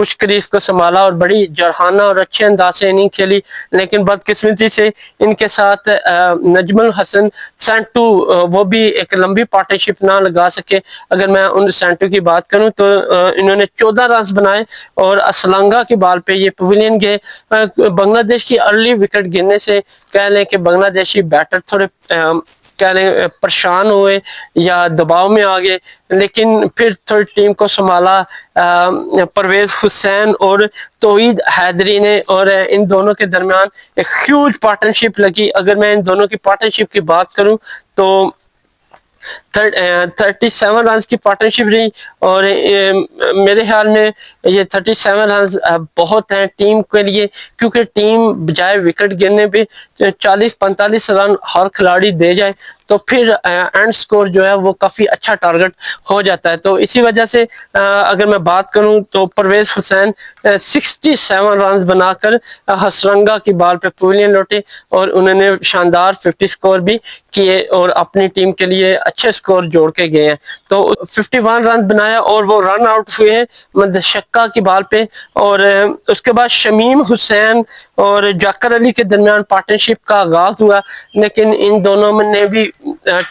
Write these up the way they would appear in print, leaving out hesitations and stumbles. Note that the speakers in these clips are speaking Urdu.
کچھ کریز کو سنبھالا اور بڑی جرحانہ اور اچھے انداز سے اننگ کھیلی، لیکن بدقسمتی سے ان کے ساتھ نجم الحسن سینٹو وہ بھی ایک لمبی پارٹنرشپ نہ لگا سکے۔ اگر میں ان سینٹو کی بات کروں تو انہوں نے 14 رنز بنائے اور اسلنگا کی بال پہ یہ پویلین گئے۔ بنگلہ دیش کی ارلی وکٹ گرنے سے کہہ لیں کہ بنگلہ دیشی بیٹر تھوڑے کہہ لیں پریشان ہوئے یا دباؤ میں آ گئے، لیکن پھر تھوڑی ٹیم کو سنبھالا پرویز حسین اور توحید حیدری نے، اور ان دونوں کے درمیان ایک ہیوج پارٹنرشپ لگی۔ اگر میں ان دونوں کی پارٹنرشپ کی بات کروں تو 37 رنز کی پارٹنرشپ رہی، اور میرے خیال میں یہ 37 رنز بہت ہیں ٹیم کے لیے، کیونکہ ٹیم بجائے وکٹ گرنے پہ 40-45 رن ہر کھلاڑی دے جائے تو پھر اینڈ سکور جو ہے وہ کافی اچھا ٹارگٹ ہو جاتا ہے۔ تو اسی وجہ سے اگر میں بات کروں تو پرویز حسین 67 رنز بنا کر ہسرنگا کی بال پہ پویلین لوٹے اور انہوں نے شاندار 50 سکور بھی کیے اور اپنی ٹیم کے لیے اچھے سکور جوڑ کے گئے ہیں۔ تو 51 رن بنایا اور وہ رن آؤٹ ہوئے ہیں مدشکا کی بال پہ، اور اس کے بعد شمیم حسین اور جاکر علی کے درمیان پارٹنرشپ کا آغاز ہوا، لیکن ان دونوں نے بھی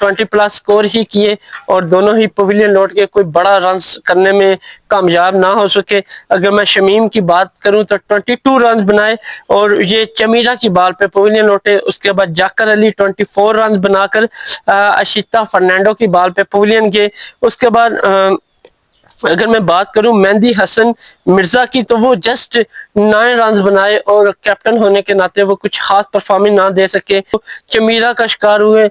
20+ سکور ہی کیے اور دونوں ہی پویلین لوٹ کے کوئی بڑا رنز کرنے میں کامیاب نہ ہو سکے۔ اگر میں شمیم کی بات کروں تو 22 رنز بنائے اور یہ چمیرا کی بال پہ پویلین لوٹے، اس کے بعد جاکر علی 24 رنز بنا کر اشیتا فرنینڈو کی بال پہ پویلین گئے۔ اس کے بعد اگر میں بات کروں مہندی حسن مرزا کی تو وہ جسٹ 9 رنز بنائے اور کیپٹن ہونے کے ناطے وہ کچھ خاص پرفارمنس نہ دے سکے، چمیرا کا شکار ہوئے۔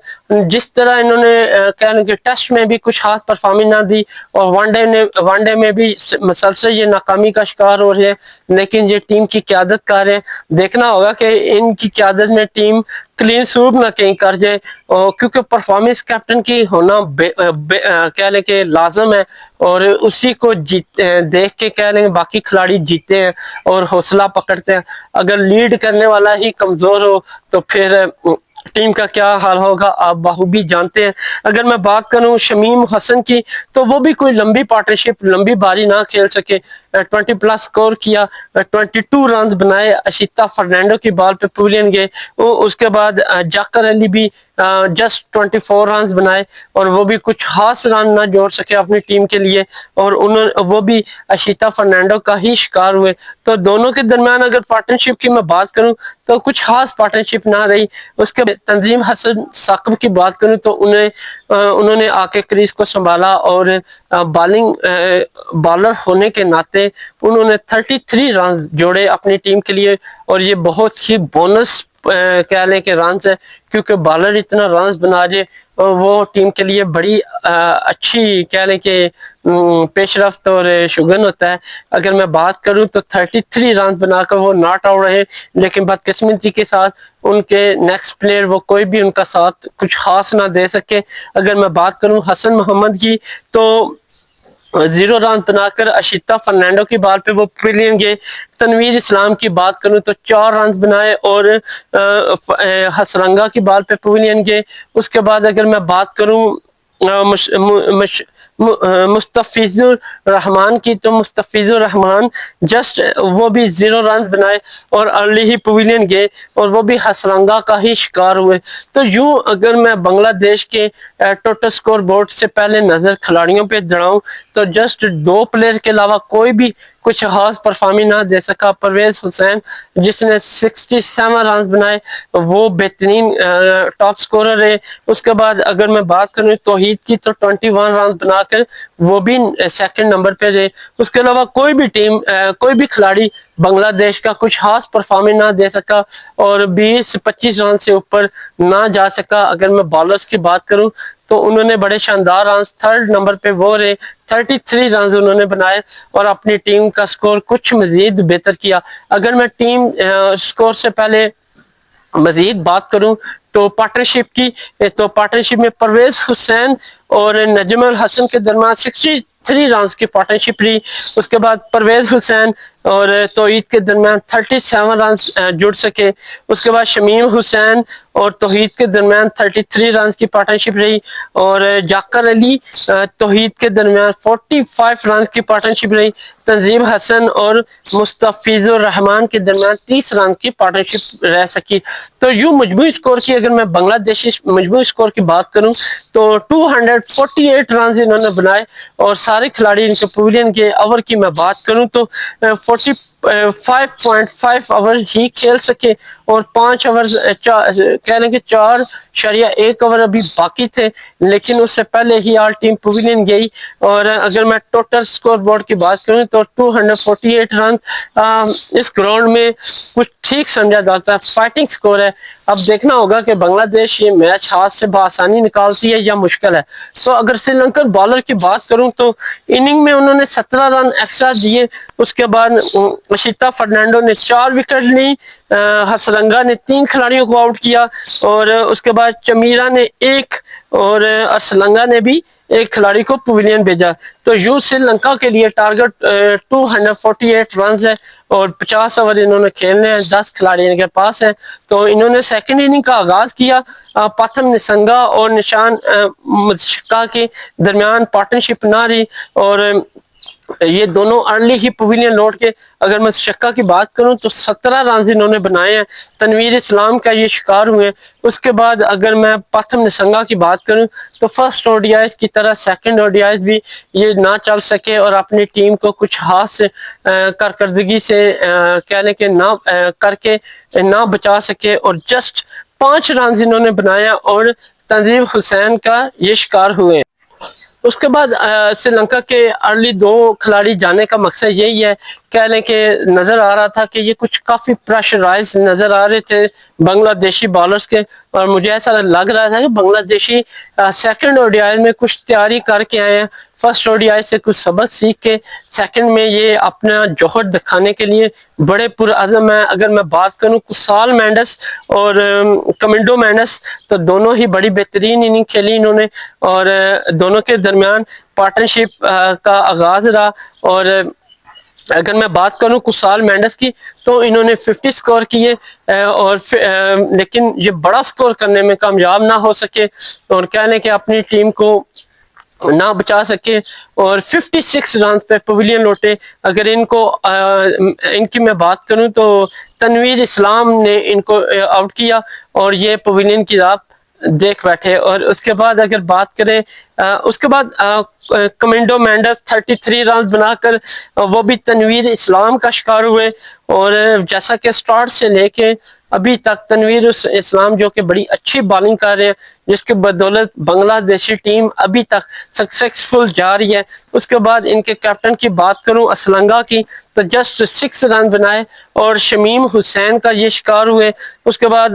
جس طرح انہوں نے کہہ لیں کہ ٹیسٹ میں بھی کچھ خاص پرفارمنس نہ دی اور ون ڈے میں بھی مسلسل یہ ناکامی کا شکار ہو رہے ہیں، لیکن یہ ٹیم کی قیادت کر رہے ہیں۔ دیکھنا ہوگا کہ ان کی قیادت میں ٹیم کلین سوپ نہ کہیں کر جائے، کیونکہ پرفارمنس کیپٹن کی ہونا کہہ لیں کہ لازم ہے، اور اسی کو دیکھ کے کہہ لیں باقی کھلاڑی جیتے ہیں اور حوصلہ پکڑتے ہیں۔ اگر لیڈ کرنے والا ہی کمزور ہو تو پھر ٹیم کا کیا حال ہوگا آپ بخوبی جانتے ہیں۔ اگر میں بات کروں شمیم حسن کی تو وہ بھی کوئی لمبی پارٹنرشپ لمبی باری نہ کھیل سکے، 20+ سکور کیا، 22 رنز بنائے، اشیتا فرنینڈو کی بال پہ پویلین گئے۔ اس کے بعد جاکر علی بھی جسٹ 24 رنز بنائے اور وہ بھی کچھ خاص رن نہ جوڑ سکے اپنی ٹیم کے لیے، اور وہ بھی اشیتا فرنینڈو کا ہی شکار ہوئے۔ تو دونوں کے درمیان اگر پارٹنرشپ کی میں بات کروں تو کچھ خاص پارٹنرشپ نہ رہی۔ اس کے تنظیم حسن ثاقب کی بات کروں تو انہوں نے آ کے کریز کو سنبھالا اور بالر ہونے کے ناطے انہوں نے 33 رنز جوڑے اپنی ٹیم کے لیے، اور یہ بہت ہی بونس کہہ لیں کہ رنز ہے، کیونکہ بالر اتنا رنز بنا جائے وہ ٹیم کے لیے بڑی اچھی کہہ لیں کہ پیش رفت اور شگن ہوتا ہے۔ اگر میں بات کروں تو 33 رنز بنا کر وہ ناٹ آؤٹ رہے، لیکن بدقسمتی کے ساتھ ان کے نیکسٹ پلیئر وہ کوئی بھی ان کا ساتھ کچھ خاص نہ دے سکے۔ اگر میں بات کروں حسن محمد کی تو 0 رن بنا کر اشیتا فرنینڈو کی بال پہ وہ پویلین گئے۔ تنویر اسلام کی بات کروں تو 4 رنز بنائے اور ہسرنگا کی بال پہ پویلین گئے۔ اس کے بعد اگر میں بات کروں مستفیض الرحمان کی تو مستفیض الرحمان جسٹ وہ بھی 0 رنز بنائے اور ارلی ہی پویلین گئے اور وہ بھی ہسرنگا کا ہی شکار ہوئے۔ تو یوں اگر میں بنگلہ دیش کے ٹوٹل سکور بورڈ سے پہلے نظر کھلاڑیوں پہ دڑاؤں تو جسٹ 2 پلیئر کے علاوہ کوئی بھی کچھ خاص پرفارمنس نہ دے سکا۔ پرویز حسین جس نے 67 رنز بنائے وہ بہترین ٹاپ سکورر رہے۔ اس کے بعد اگر میں بات کروں توحید کی تو 21 رنز بنا کر وہ بھی سیکنڈ نمبر پہ رہے۔ اس کے علاوہ کوئی بھی کھلاڑی بنگلہ دیش کا کچھ خاص پرفارمنس نہ دے سکا اور 20-25 رن سے اوپر نہ جا سکا۔ اگر میں بالرز کی بات کروں تو انہوں نے بڑے شاندار رنز، 3rd نمبر پہ وہ رہے، 33 رنز انہوں نے بنائے اور اپنی ٹیم کا سکور کچھ مزید بہتر کیا۔ اگر میں ٹیم سکور سے پہلے مزید بات کروں تو پارٹنرشپ کی تو پارٹنرشپ میں پرویز حسین اور نجم الحسن کے درمیان 63 رنز کی پارٹنرشپ رہی۔ اس کے بعد پرویز حسین اور توحید کے درمیان 37 رنز جڑ سکے. اس کے بعد شمیم حسین اور توحید کے درمیان 33 رنز کی پارٹنرشپ رہی, اور جاکر علی توحید کے درمیان 45 رنز کی پارٹنرشپ رہی. تنظیم حسن اور مستفیض الرحمان کے درمیان 30 رن کی پارٹنرشپ رہ سکی. تو یوں مجموعی اسکور کی اگر میں بنگلہ دیشی مجموعی اسکور کی بات کروں تو 248 رنز انہوں نے بنائے, اور سارے کھلاڑی ان کے پویلین کے اوور کی میں بات کروں تو 45.5 اوور ہی کھیل سکے, اور 5 اوور کہہ لیں کہ 4.1 اوور ابھی باقی تھے, لیکن اس سے پہلے ہی آل ٹیم پویلین گئی. اور اگر میں ٹوٹل سکور بورڈ کی بات کروں تو 248 رن اس گراؤنڈ میں کچھ ٹھیک سمجھا جاتا ہے, فائٹنگ سکور ہے. اب دیکھنا ہوگا کہ بنگلہ دیش یہ میچ ہاتھ سے بآسانی نکالتی ہے یا مشکل ہے. تو اگر سری لنکن بالر کی بات کروں تو اننگ میں انہوں نے 17 رن ایکسٹرا دیے. اس کے بعد اشیتا فرنینڈو نے 4 وکٹ لی, ہسرنگا نے 3 کھلاڑیوں کو آؤٹ کیا, اور اس کے بعد چمیرا نے 1 اور ارسلنگا نے بھی 1 کھلاڑی کو پویلین بھیجا. تو یوں سری لنکا کے لیے ٹارگٹ 248 رنز ہے, اور 50 اوور انہوں نے کھیلنے ہیں, 10 کھلاڑی ان کے پاس ہیں. تو انہوں نے سیکنڈ اننگ کا آغاز کیا. پاتھم نسنگا اور نشان مشکا کے درمیان پارٹنرشپ نہ رہی, اور یہ دونوں ارلی ہی پویلین لوٹ کے, اگر میں شکا کی بات کروں تو 17 رنز انہوں نے بنائے ہیں. تنویر اسلام کا یہ شکار ہوئے. اس کے بعد اگر میں پاتھم نسنگا کی بات کروں تو فرسٹ او ڈی آئیز کی طرح سیکنڈ او ڈی آئیز بھی یہ نہ چل سکے, اور اپنی ٹیم کو کچھ ہاتھ سے کارکردگی سے کہنے کے نہ کر کے نہ بچا سکے, اور جسٹ 5 رنز انہوں نے بنایا اور تنظیم حسین کا یہ شکار ہوئے. اس کے بعد سری لنکا کے ارلی 2 کھلاڑی جانے کا مقصد یہی ہے, کہہ لیں کہ نظر آ رہا تھا کہ یہ کچھ کافی پریشرائز نظر آ رہے تھے بنگلہ دیشی بالرز کے, اور مجھے ایسا لگ رہا تھا کہ بنگلہ دیشی سیکنڈ او ڈی آئی میں کچھ تیاری کر کے آئے ہیں, فرسٹ او ڈی آئی سے کچھ سبق سیکھ کے سیکنڈ میں یہ اپنا جوہر دکھانے کے لیے بڑے پرعزم ہیں. اگر میں بات کروں کسال مینڈس اور کمنڈو مینڈس تو دونوں ہی بڑی بہترین اننگ کھیلی انہوں نے, اور دونوں کے درمیان پارٹنرشپ کا آغاز رہا. اور اگر میں بات کروں کسال مینڈس کی تو انہوں نے 50 سکور کیے, اور لیکن یہ بڑا سکور کرنے میں کامیاب نہ ہو سکے, اور کہہ لیں کہ اپنی ٹیم کو نہ بچا سکے, اور 56 رنز پہ پویلین لوٹے. اگر ان کی میں بات کروں تو تنویر اسلام نے ان کو آؤٹ کیا, اور یہ پویلین کی راہ دیکھ بیٹھے. اور اس کے بعد اگر بات کریں اس کے بعد کمنڈو مینڈس 33 رنز بنا کر وہ بھی تنویر اسلام کا شکار ہوئے, اور جیسا کہ سٹارٹ سے لے کے ابھی تک تنویر اسلام جو کہ بڑی اچھی بالنگ کر رہے ہیں, جس کے بدولت بنگلہ دیشی ٹیم ابھی تک سکسیسفل جا رہی ہے. اس کے بعد ان کے کیپٹن کی بات کروں اسلنگا کی تو جسٹ 6 رن بنائے, اور شمیم حسین کا یہ شکار ہوئے. اس کے بعد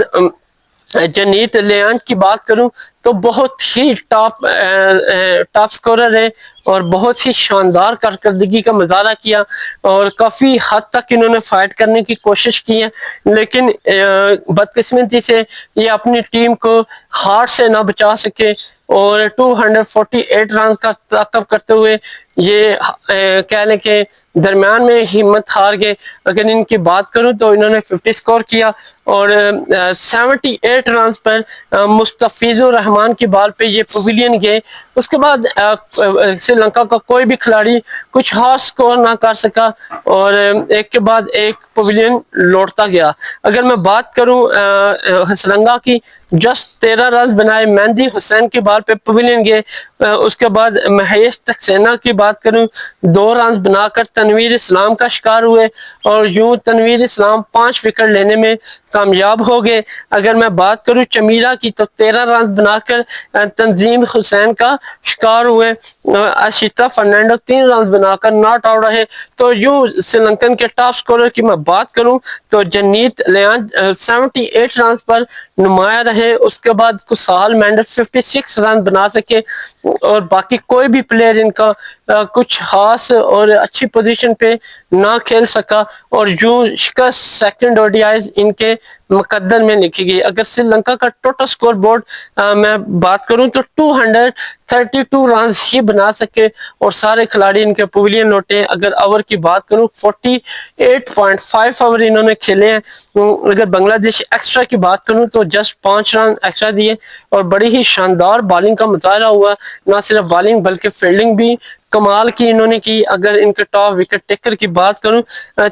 جنیت لیان کی بات کروں تو بہت ہی ٹاپ سکورر ہے, اور بہت ہی شاندار کارکردگی کا مظاہرہ کیا, اور کافی حد تک انہوں نے فائٹ کرنے کی کوشش کی ہے, لیکن بدقسمتی سے یہ اپنی ٹیم کو ہار سے نہ بچا سکے, اور 248 رنز کا تعاقب کرتے ہوئے یہ کہہ لیں کہ درمیان میں ہمت ہار گئے. اگر ان کی بات کروں تو انہوں نے 50 سکور کیا, اور 78 رنز پر مستفیض الرحمان کی بال پہ یہ پویلین گئے. اس کے بعد سری لنکا کا کوئی بھی کھلاڑی کچھ خاص سکور نہ کر سکا, اور ایک کے بعد ایک پویلین لوٹتا گیا. اگر میں بات کروں ہسرنگا کی, جسٹ 13 رنز بنائے, مہندی حسین کی بال پہ پویلین گئے. اس کے بعد مہیش تکسینہ کی بات کروں 2 رنز بنا کر تنویر اسلام کا شکار ہوئے, اور یوں تنویر اسلام 5 وکٹ لینے میں کامیاب ہو گئے. اگر میں بات کروں چمیرا کی تو 13 رنز بنا کر تنظیم حسین کا شکار ہوئے. اشیتا فرنینڈو 3 رنز بنا کر ناٹ آؤٹ رہے. تو یوں سری لنکن کے ٹاپ سکورر کی میں بات کروں تو جنیت لیان 78 رنز پر نمایاں رہے. اس کے بعد کسال مینڈس 56 رن بنا سکے, اور باقی کوئی بھی پلیئر ان کا کچھ خاص اور اچھی پوزیشن پہ نہ کھیل سکا اور جو شکست سیکنڈ او ڈی آئیز ان کے مقدر میں لکھی گئی. اگر سری لنکا کا ٹوٹل سکور بورڈ میں بات کروں تو 232 رنز ہی بنا سکے اور سارے کھلاڑی ان کے پویلین لوٹے. اگر اوور کی بات کروں 48.5 اوور انہوں نے کھیلے ہیں. اگر بنگلہ دیش ایکسٹرا کی بات کروں تو جسٹ 5 رن ایکسٹرا دیے اور بڑی ہی شاندار بالنگ کا مظاہرہ ہوا. نہ صرف بالنگ بلکہ فیلڈنگ بھی کمال کی انہوں نے کی. اگر ان کے ٹاپ وکٹ ٹیکر کی بات کروں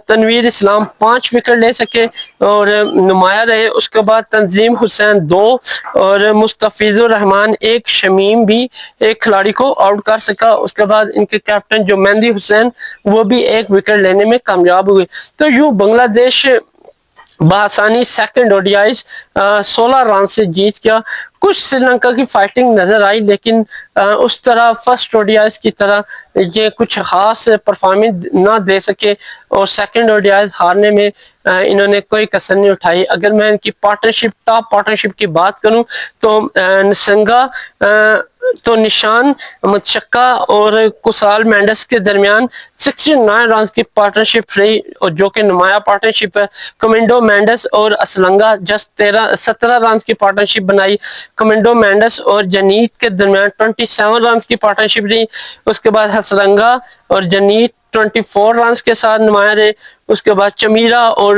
تنویر اسلام 5 وکٹ لے سکے اور نمایاں رہے. اس کے بعد تنظیم حسین 2 اور مستفیض الرحمان 1، شمیم بھی ایک کھلاڑی کو آؤٹ کر سکا. اس کے بعد ان کے کیپٹن جو مہندی حسین وہ بھی 1 وکٹ لینے میں کامیاب ہوئے. تو یوں بنگلہ دیش بآسانی سیکنڈ او ڈی آئیز 16 رن سے جیت گیا. کچھ سری لنکا کی فائٹنگ نظر آئی لیکن اس طرح فرسٹ او ڈی آئیز کی طرح یہ کچھ خاص پرفارمنس نہ دے سکے اور سیکنڈ او ڈی آئیز ہارنے میں انہوں نے کوئی کسر نہیں اٹھائی. اگر میں ان کی پارٹنرشپ ٹاپ پارٹنرشپ کی بات کروں تو نسنگا تو نشان متشکا اور کسال مینڈس کے درمیان 69 رنز کی پارٹنرشپ رہی اور جو کہ نمایاں پارٹنرشپ ہے. کمنڈو مینڈس اور اسلنگا جسٹ 17 رنز کی پارٹنرشپ بنائی. کمنڈو مینڈس اور جنیت کے درمیان 27 رنز کی پارٹنرشپ رہی. اس کے بعد حسرنگا اور جنیت 24 رنز کے ساتھ نمایاں رہے. اس کے بعد چمیرا اور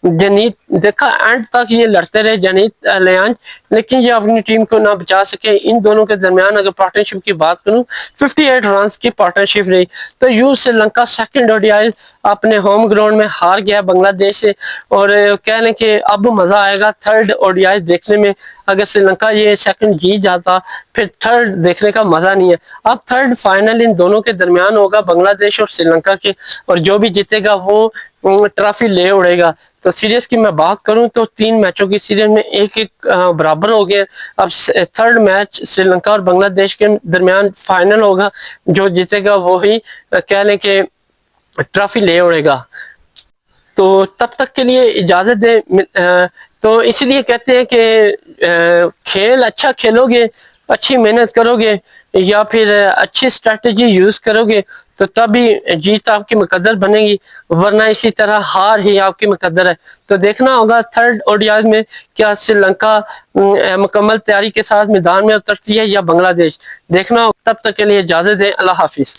جنیت دیکھا اینڈ تک یہ لڑتے رہے جنیت لیانج لیکن یہ اپنی ٹیم کو نہ بچا سکے. ان دونوں کے درمیان اگر پارٹنرشپ کی بات کروں 58 رنز کی پارٹنرشپ رہی. تو یوں Sri Lanka second O D I اپنے ہوم گراؤنڈ میں ہار گیا بنگلہ دیش سے اور کہہ لیں کہ اب مزہ آئے گا تھرڈ او ڈی آئی دیکھنے میں. اگر سری لنکا یہ سیکنڈ جیت جاتا پھر تھرڈ دیکھنے کا مزہ نہیں ہے. اب تھرڈ فائنل ان دونوں کے درمیان ہوگا بنگلہ دیش اور سری لنکا کے اور جو بھی جیتے گا وہ ٹرافی لے اڑے گا. تو سیریز کی میں بات کروں تو 3 میچوں کی سیریز میں 1-1 برابر ہو گیا. اب تھرڈ میچ سری لنکا اور بنگلہ دیش کے درمیان فائنل ہوگا. جو جیتے گا وہی کہہ لیں کہ ٹرافی لے اڑے گا. تو تب تک کے لیے اجازت دیں. تو اسی لیے کہتے ہیں کہ کھیل اچھا کھیلو گے اچھی محنت کرو گے یا پھر اچھی اسٹریٹجی یوز کرو گے تو تبھی جیت آپ کی مقدر بنے گی ورنہ اسی طرح ہار ہی آپ کی مقدر ہے. تو دیکھنا ہوگا تھرڈ او ڈی آئی میں کیا سری لنکا مکمل تیاری کے ساتھ میدان میں اترتی ہے یا بنگلہ دیش. دیکھنا ہوگا. تب تک کے لیے اجازت دیں. اللہ حافظ.